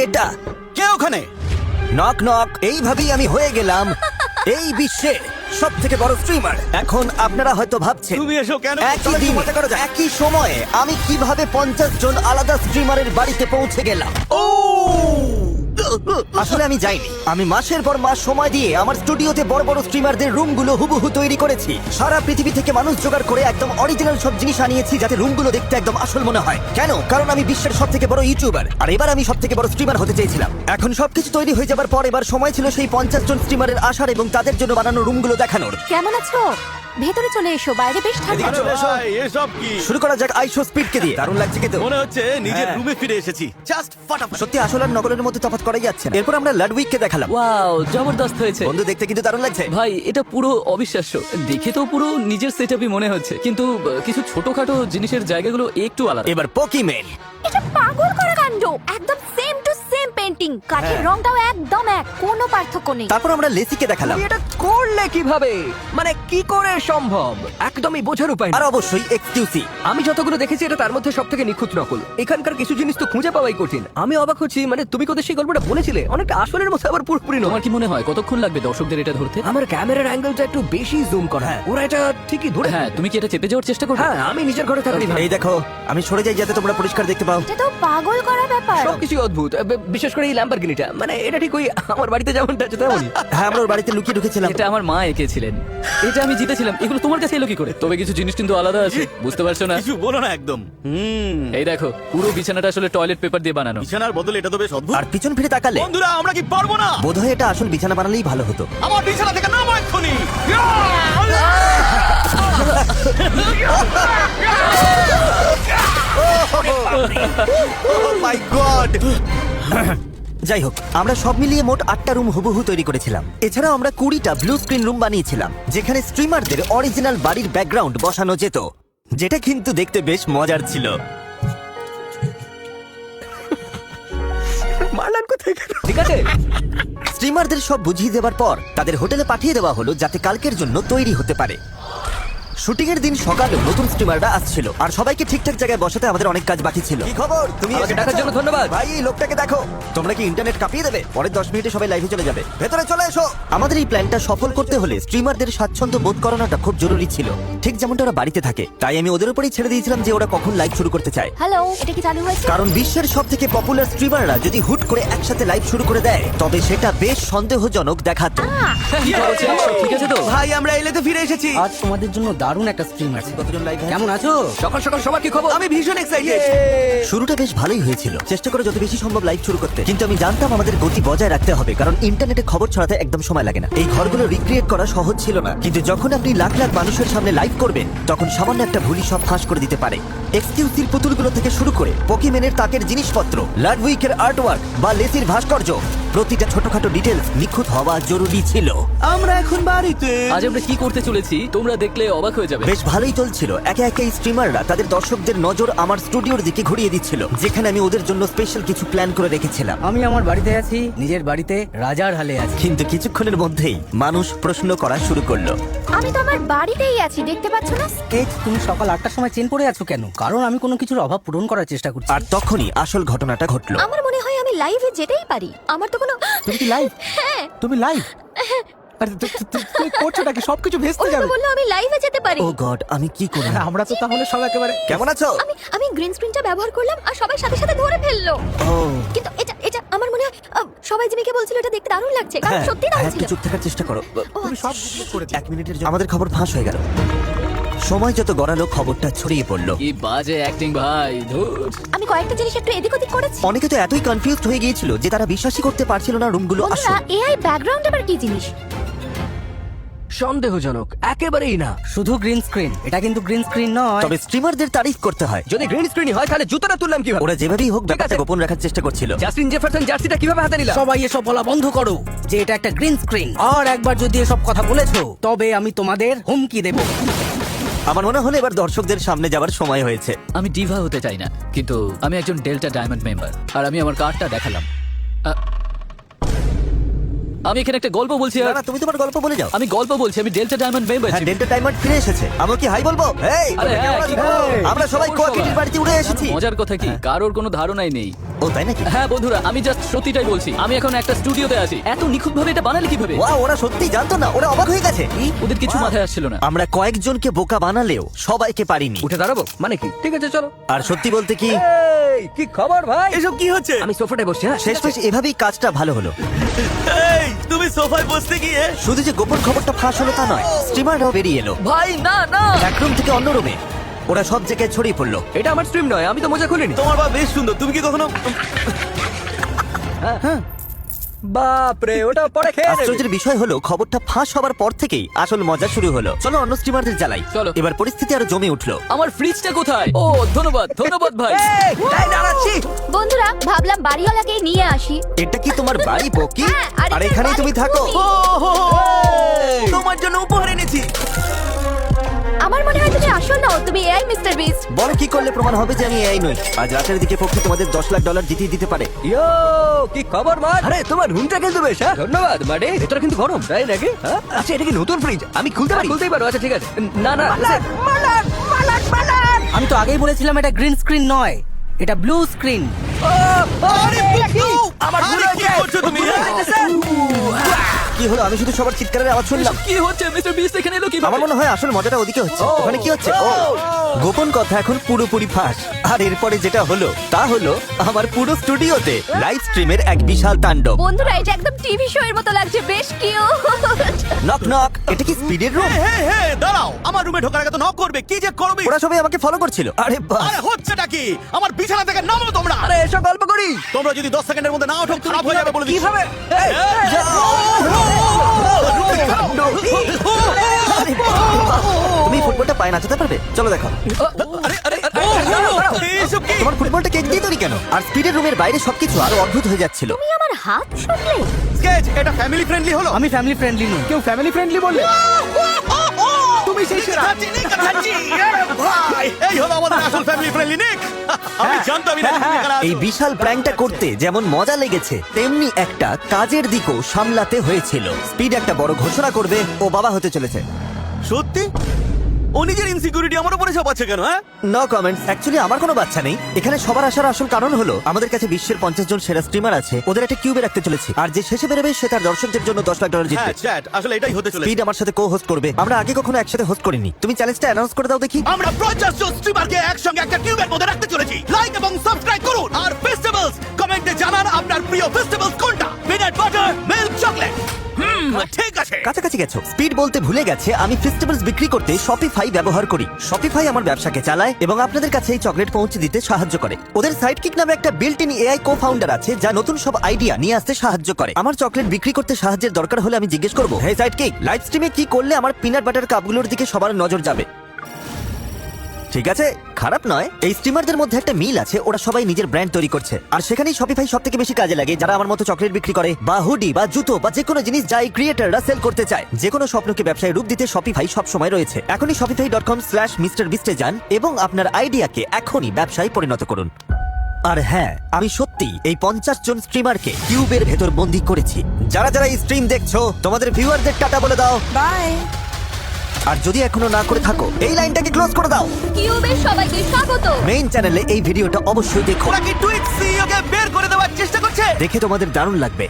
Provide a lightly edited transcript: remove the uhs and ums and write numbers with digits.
এটা। কে ওখানে? Knock knock. এইভাবেই আমি হয়ে গেলাম এই বিশ্বে সব থেকে বড় স্ট্রিমার। এখন আপনারা হয়তো ভাবছেন তুমি এসো কেন? একই দিন একই সময়ে আমি কিভাবে 50 জন আলাদা স্ট্রিমারের বাড়িতে পৌঁছে গেলাম। আসলে আমি যাইনি, আমি মাসের পর মাস সময় দিয়ে আমার স্টুডিওতে বড় বড় স্ট্রিমারদের রুমগুলো হুবহু তৈরি করেছি। সারা পৃথিবী থেকে মানুষ জোগাড় করে একদম অরিজিনাল সব জিনিস আনিয়েছি যাতে রুমগুলো দেখতে একদম আসল মনে হয়। কেন? কারণ আমি বিশ্বের সব থেকে বড় ইউটিউবার, আর এবার আমি সব থেকে বড় স্ট্রিমার হতে চেয়েছিলাম। এখন সবকিছু তৈরি হয়ে যাবার পর এবার সময় ছিল সেই 50 জন স্ট্রিমারের আসার এবং তাদের জন্য বানানো রুমগুলো দেখানোর। কেমন আছো? ভেতরে চলে এসো, বাইরে বেশ ঠান্ডা। আরে ভাই, এসব কি? শুরু করা যাক আইশো স্পিডকে দিয়ে। দারুণ লাগছে কিন্তু। মনে হচ্ছে নিজের হ্যাঁ। রুমে ফিরে এসেছি। জাস্ট ফাটাফাট। সত্যি আসল আর নকলের মধ্যে তফাৎ করাই যাচ্ছে না। এরপর আমরা লাডউইককে দেখালাম। ওয়াও, জবরদস্ত হয়েছে বন্ধু দেখতে কিন্তু দারুণ লাগছে। ভাই। এটা পুরো অবিশ্বাস্য দেখে, তো পুরো নিজের সেটআপই মনে হচ্ছে, কিন্তু কিছু ছোটখাটো জিনিসের জায়গাগুলো একটু আলাদা। এবার পকিমেন। এটা পাগল করা কাণ্ড, একদম সেম টু সেম পেইন্টিং। কাঠের হ্যাঁ। রংটাও একদম এক, কোনো পার্থক্য নেই। তারপর আমরা লেসিকে দেখালাম। তুমি এটা করলে কিভাবে? মানে কি করে সম্ভব? একদমই বোঝার উপায় আর না। অবশ্যই এক্সকিউসি। আমি যতগুলো দেখেছি এটা তার মধ্যে সব থেকে নিখুঁত নকল। এখানকার কিছু জিনিস তো খুঁজে পাওয়াই কঠিন। আমি অবাক হচ্ছি, মানে তুমি কোথায় সেই গল্পটা বলেছিলে অনেকটা আসলের মতো, আবার পুরোপুরি নয়। তোমার কি মনে হয় কতক্ষণ লাগবে দর্শকদের এটা ধরতে? আমার ক্যামেরার অ্যাঙ্গেলটা একটু বেশি জুম করা। হ্যাঁ। ওরা এটা ঠিকই ধরে। হ্যাঁ, তুমি কি এটা চেপে যাওয়ার চেষ্টা করবে? হ্যাঁ, আমি নিজের ঘরে থাকলেই ভালো। এই দেখো, আমি সরে যাই যাতে তোমরা পরিষ্কার দেখতে পাও। এটা তো পাগল করা ব্যাপার। সবকিছু অদ্ভুত, বিশেষ করে এই ল্যাম্বরগিনিটা। মানে এটা ঠিক ওই আমার বাড়িতে যেমনটা আছে তেমনই। হ্যাঁ, আমরা ওর বাড়িতে লুকিয়ে ঢুকেছিলাম। এটা আমার মা এঁকেছিলেন, এটা আমি জিতেছিলাম। এগুলো তোমার কাছে এলো কি করে? তবে কিছু জিনিস কিন্তু আলাদা আছে, বুঝতে পারছো না? কিছু বলো না একদম। এই দেখো, পুরো বিছানাটা আসলে টয়লেট পেপার দিয়ে বানানো। বিছানার বদলে এটা তো বেশ অদ্ভুত। আর পিছন ফিরে তাকালে বন্ধুরা, আমরা কি পারবো না? বোধহয় এটা আসল বিছানা বানালেই ভালো হতো। আমার বিছানা থেকে নামো এক্ষুনি। মাই গড! যাই হোক, আমরা সব মিলিয়ে মোট 8টা রুম হুবহু তৈরি করেছিলাম। এছাড়াও আমরা 20টা ব্লু স্ক্রিন রুম বানিয়েছিলাম, যেখানে স্ট্রিমারদের অরিজিনাল বাড়ির ব্যাকগ্রাউন্ড বসানো যেত, যেটা কিন্তু দেখতে বেশ মজার ছিল। মারলাম কোথায় গেল? ঠিক আছে। স্ট্রিমারদের সব বুঝিয়ে দেওয়ার পর তাদের হোটেলে পাঠিয়ে দেওয়া হলো যাতে কালকের জন্য তৈরি হতে পারে। শুটিং এর দিন সকালে নতুন স্ট্রিমাররা আসছিল, আর সবাইকে ঠিকঠাক জায়গায় বসাতে আমাদের অনেক কাজ বাকি ছিল। কি খবর? তুমি আমাকে এসে ডাকার গেছো? জন্য ধন্যবাদ। ভাই, এই লোকটাকে দেখো। তোমরা কি ইন্টারনেট কাঁপিয়ে দেবে? পরের 10 মিনিটে সবাই লাইভে চলে যাবে। ভেতরে চলে এসো। আমাদের এই প্ল্যানটা সফল করতে হলে স্ট্রিমারদের স্বাচ্ছন্দ্য বোধ করানোটা খুব জরুরি ছিল, ঠিক যেমনটা ওরা বাড়িতে থাকে। তাই আমি ওদের উপরেই ছেড়ে দিয়েছিলাম যে ওরা কখন লাইভ শুরু করতে চায়। হ্যালো, এটা কি চালু হয়েছে? কারণ বিশ্বের সব থেকে পপুলার স্ট্রিমাররা যদি হুট করে একসাথে লাইভ শুরু করে দেয় তবে সেটা বেশ সন্দেহজনক দেখাতো। কি করছে? সব ঠিক আছে তো? ভাই, আমরা এলেতে ফিরে এসেছি। আজ তোমাদের জন্য দারুণ একটা স্ট্রিম আছে। কতজন লাইভ? কেমন আছো? সকাল সকাল সবার কি খবর? আমি ভীষণ এক্সাইটেড। শুরুটা বেশ ভালোই হয়েছিল, চেষ্টা করে যত বেশি সম্ভব লাইভ শুরু করতে, কিন্তু আমি জানতাম আমাদের গতি বজায় রাখতে হবে, কারণ ইন্টারনেটে খবর ছড়াতে একদম সময় লাগে না। এই ঘরগুলো রিক্রিয়েট করা সহজ ছিল না, কিন্তু যখন আপনি লাখ লাখ মানুষের সামনে লাইভ করবেন তখন সামান্য একটা ভুলই সব ফাঁস করে দিতে পারে। এক্সকিউসির পুতুলগুলো থেকে শুরু করে পকিমেনের তাকের জিনিসপত্র, লাডউইকের আর্টওয়ার্ক বা লেসির ভাস্কর্য, প্রতিটা ছোটখাটো ডিটেলস নিখুঁত হওয়া জরুরি ছিল। আমরা এখন বাড়িতে। আজ আমরা কি করতে চলেছি তোমরা দেখলে অবাক হয়ে যাবে। বেশ ভালোই চলছিল। একে একে এই স্ট্রিমাররা তাদের দর্শকদের নজর আমার স্টুডিওর দিকে ঘুরিয়ে দিচ্ছিল, যেখানে আমি ওদের জন্য স্পেশাল কিছু প্ল্যান করে রেখেছিলাম। আমি আমার বাড়িতে আছি, নিজের বাড়িতে রাজার হালে আছি। কিন্তু কিছুক্ষণের মধ্যেই মানুষ প্রশ্ন করা শুরু করলো। আমি তো আমার বাড়িতেই আছি, দেখতে পাচ্ছ না? এই তুমি সকাল 8টার সময় চেন পড়ে আছো কেন? কারণ আমি কোনো কিছুর অভাব পূরণ করার চেষ্টা করছি। আর তখনই আসল ঘটনাটা ঘটলো। আমার মনে হয় আমি লাইভে যেতেই পারি। আমার তো কোনো তুমি কি লাইভ? হ্যাঁ, তুমি লাইভ? আরে তুমি করছো নাকি? সবকিছু ভেস্তে ওরা তো যাবে। বললো আমি লাইভে যেতে পারি। ও গড, আমি কি করব? আমরা তো তাহলে সব একেবারে। কেমন আছো? আমি গ্রিন স্ক্রিনটা ব্যবহার করলাম আর সবাই সাথে সাথে ধরে ফেললো। ও কিন্তু এটা আমার মনে হয় সবাই জিমিকে বলছিল এটা দেখতে দারুণ লাগছে, কারণ হ্যাঁ, সত্যি দারুণ একটু ছিল। চুপ থাকার চেষ্টা করো। তুমি সব করে 1 মিনিটের জন্য আমাদের খবর ফাঁস হয়ে গেল। সময় যত গড়ালো খবরটা ছড়িয়ে পড়লো। কি বাজে অ্যাক্টিং ভাই, ধুর। আমি কয়েকটা জিনিস একটু এদিক ওদিক করেছি। অনেকে তো এতই কনফিউজড হয়ে গিয়েছিল যে তারা বিশ্বাসই করতে পারছিল না রুমগুলো আসল। বন্ধুরা, এআই ব্যাকগ্রাউন্ড আবার কি জিনিস? সন্দেহজনক একেবারেই না। শুধু গ্রিন স্ক্রিন, এটা কিন্তু গ্রিন স্ক্রিন নয়। তবে স্ট্রিমারদের তারিফ করতে হয়। যদি গ্রিন স্ক্রিনই হয় তাহলে জুতোটা তুললাম কিভাবে? ওরা যেভাবেই হোক ব্যাপারটা আছে। গোপন রাখার চেষ্টা করছিল। জাস্টিন জেফারসন জার্সিটা কিভাবে হাতে নিলাম? সবাই এসব বলা বন্ধ করো যে এটা একটা গ্রিন স্ক্রিন। আর একবার যদি এসব কথা বলেছো তবে আমি তোমাদের হুমকি দেব। আমার মনে হলো এবার দর্শকদের সামনে যাবার সময় হয়েছে। আমি ডিভা হতে চাই না, কিন্তু আমি একজন ডেল্টা ডায়মন্ড মেম্বার, আর আমি আমার কার্ডটা দেখালাম। আমি এখানে একটা গল্প বলছি না আর না তুমি তোমার গল্প বলে যাও। আমি গল্প বলছি, আমি ডেল্টা ডায়মন্ড মেম্বার। হ্যাঁ ডেল্টা টাইমার ফিরে এসেছে। আমি কি হাই বলবো? এই আরে হ্যাঁ, কি খবর? আমরা সবাই খবর কোয়াকিটির সবার? বাড়িতে উড়ে এসেছি। মজার কথা কি, কারোর কোনো ধারণাই নেই। ও তাই নাকি? হ্যাঁ বন্ধুরা, আমি জাস্ট সত্যিটাই বলছি। আমি এখন একটা স্টুডিওতে আছি। এত নিখুঁত ভাবে এটা বানালে কিভাবে? ওয়া ওরা সত্যি জানতো না, ওরা অবাক হয়ে গেছে। ওদের কিছু মাথায় আসছিল না। আমরা কয়েকজনকে বোকা বানালেও সবাইকে পারিনি। উঠে দাঁড়াবো মানে কি? ঠিক আছে চলো। আর সত্যি বলতে কি এই, কি খবর ভাই? এসব কি হচ্ছে? আমি সোফাটায় বসছি। হ্যাঁ শেষমেশ এভাবেই কাজটা ভালো হলো। এই তুমি সোফায় বসতে গিয়ে শুধু যে গোপন খবরটা ফাঁস হলো তা নয়, স্ট্রিমাররাও বেরিয়ে এলো ভাই না না, এক রুম থেকে অন্য রুমে। ওরা সব জায়গায় ছড়িয়ে পড়লো। এটা আমার স্ট্রিম নয়, আমি তো মজা খুলিনি। তোমার বা বেশ সুন্দর। তুমি কি কখনো বাপরে, ওটা পরে খেয়ে নেবে। আশ্চর্যের বিষয় হলো খবরটা ফাঁস হবার পর থেকেই আসল মজা শুরু হলো। চলো অন্য স্ট্রিমারদের জ্বালাই। চলো। এবার পরিস্থিতি আরো জমে উঠলো। আমার ফ্রিজটা কোথায়? ও ধন্যবাদ ধন্যবাদ ভাই। এই, এই দাঁড়াচ্ছি। বন্ধুরা ভাবলাম বাড়িওয়ালাকেই নিয়ে আসি। এটা কি তোমার বাড়ি পকি? হ্যাঁ, আর আর এটার এখানেই তুমি মালিক থাকো? তুমি। তোমার জন্য উপহার এনেছি? আমার মনে হয় তুমি আসো না, তুমি এআই মিস্টার বিস্ট। বলো কি করলে প্রমাণ হবে যে আমি এই নই? আজ রাতের দিকে পক্ষে তোমাদের $10 লাখ জিতিয়ে দিতে পারে। ইয়ো, কি খবর ভাই? আরে তোমার রুমটা কিন্তু বেশ। হ্যাঁ ধন্যবাদ বাড়ি। ভেতরে কিন্তু গরম তাই নাকি? হ্যাঁ? আচ্ছা এটা কি নতুন ফ্রিজ? আমি খুলতে পারি? খুলতেই পারো। আচ্ছা ঠিক আছে। না না আমি তো আগেই বলেছিলাম এটা গ্রিন স্ক্রিন নয়, এটা ব্লু স্ক্রিন। আরে বিট্টু! আমার ভুল আরে কি হয়েছে। করছো তুমি? কি হলো? আমি শুধু সবার চিৎকারের আওয়াজ শুনলাম। কি হচ্ছে? মিস্টার বিস্ট এখানে এলো কিভাবে? আমার মনে হয় আসল মজাটা ওদিকে হচ্ছে। ওখানে কি হচ্ছে? ও গোপন কথা এখন পুরোপুরি ফাঁস। আর এরপরে যেটা হলো তা হলো আমার পুরো স্টুডিওতে লাইভ স্ট্রিমের এক বিশাল তাণ্ডব। বন্ধুরা এটা একদম টিভি শো এর মতো লাগছে, বেশ কিউট। নক নক, এটা কি স্পিডের রুম? হে হে দাঁড়াও, আমার রুমে ঢোকার আগে তো নক করবে। কি যে করবি? ওরা সবাই আমাকে ফলো করছিল। আরে বাহ, আরে হচ্ছেটা কি? আমার বিছানা থেকে নামো তোমরা। আরে এসো গল্প করি। তোমরা যদি 10 সেকেন্ডের মধ্যে না ওঠো খারাপ হয়ে যাবে বলে দিচ্ছি। কিভাবে? এই, আরে বাহ, তুমি ফুটবলটা পায়ে নাচাতে পারবে? চলো দেখো। আরে আরে এসব কি? তোমার ফুটবলটা কেক দিয়ে তৈরি কেন? আর স্পিডের রুমের বাইরে সবকিছু আরো অদ্ভুত হয়ে যাচ্ছিল। তুমি আমার হাত শুনলে? স্কেচ, এটা ফ্যামিলি ফ্রেন্ডলি হলো? আমি ফ্যামিলি ফ্রেন্ডলি নই। কেউ ফ্যামিলি ফ্রেন্ডলি বললে? তুমি সেই খাচ্ছি ভাই, এই হলো আমাদের আসল ফ্যামিলি ফ্রেন্ডলি নিক। আমি জানতামই না তুমি এখানে আছো। এই বিশাল প্র্যাঙ্কটা করতে যেমন মজা লেগেছে, তেমনি একটা কাজের দিকও সামলাতে হয়েছিল। স্পিড একটা বড় ঘোষণা করবে, ও বাবা হতে চলেছে। সত্যি? ও নিজের ইনসিকিউরিটি আমার উপরে চাপাচ্ছে কেন? হ্যাঁ নো কমেন্টস। অ্যাকচুয়ালি আমার কোনো বাচ্চা নেই। এখানে সবার আসার আসল কারণ হলো আমাদের কাছে বিশ্বের 50 জন সেরা স্ট্রিমার আছে, ওদের একটা কিউবে রাখতে চলেছি। আর যে শেষে বেরোবে সে তার দর্শকদের জন্য $10 লাখ জিতবে। হ্যাঁ চ্যাট, আসলে এটাই হতে চলেছে। স্পিড আমার সাথে কো হোস্ট করবে। আমরা আগে কখনো একসাথে হোস্ট করিনি। তুমি চ্যালেঞ্জটা অ্যানাউন্স করে দাও দেখি। আমরা 50 জন স্ট্রিমারকে একসঙ্গে একটা টিউবের মধ্যে রাখতে চলেছি। লাইক এবং সাবস্ক্রাইব করুন। আর ফেস্টিভ্যালস কমেন্টে জানান আপনার প্রিয় ফেস্টিভ্যালস কোনটা। Peanut butter, milk chocolate. ঠিক আছে। কাছাকাছি গেছো। স্পিড বলতে ভুলে গেছে আমি ফেস্টিভ্যালস বিক্রি করতে শপিফাই ব্যবহার করি। শপিফাই আমার ব্যবসাকে চালায় এবং আপনাদের কাছে এই চকলেট পৌঁছে দিতে সাহায্য করে। ওদের সাইডকিক নামে একটা বিল্ট ইন এআই কো-ফাউন্ডার আছে যা নতুন সব আইডিয়া নিয়ে আসতে সাহায্য করে। আমার চকলেট বিক্রি করতে সাহায্যের দরকার হলে আমি জিজ্ঞেস করবো, হে সাইডকিক, লাইভ স্ট্রিমে কি করলে আমার পিনাট বাটার কাপগুলোর দিকে সবার নজর যাবে? ঠিক আছে, খারাপ নয়। এই স্ট্রিমারদের মধ্যে একটা মিল আছে, ওরা সবাই নিজের ব্র্যান্ড তৈরি করছে। আর সেখানেই শপিফাই সব থেকে বেশি কাজে লাগে যারা আমার মতো চকলেট বিক্রি করে বা হুডি বা জুতো বা যে কোনো জিনিস যা এই ক্রিয়েটাররা সেল করতে চায়। যে কোনো স্বপ্নকে ব্যবসায় রূপ দিতে শপিফাই সব সময় রয়েছে। এখনই shopify.com/MrBeast যান এবং আপনার আইডিয়াকে এখনই ব্যবসায় পরিণত করুন। আর হ্যাঁ, আমি সত্যি এই 50 জন স্ট্রিমারকে কিউবের ভেতর বন্দী করেছি। যারা যারা এই স্ট্রিম দেখছো তোমাদের ভিউয়ারদের টাটা বলে দাও। বাই। আর যদি এখনো না করে থাকো এই লাইনটাকে ক্লোজ করে দাও। কিউবের সবাইকে স্বাগত। মেইন চ্যানেলে এই ভিডিওটা অবশ্যই দেখো। ওরা কি টুইট সিইওকে বের করে দেওয়ার চেষ্টা করছে? দেখে তোমাদের দারুণ লাগবে।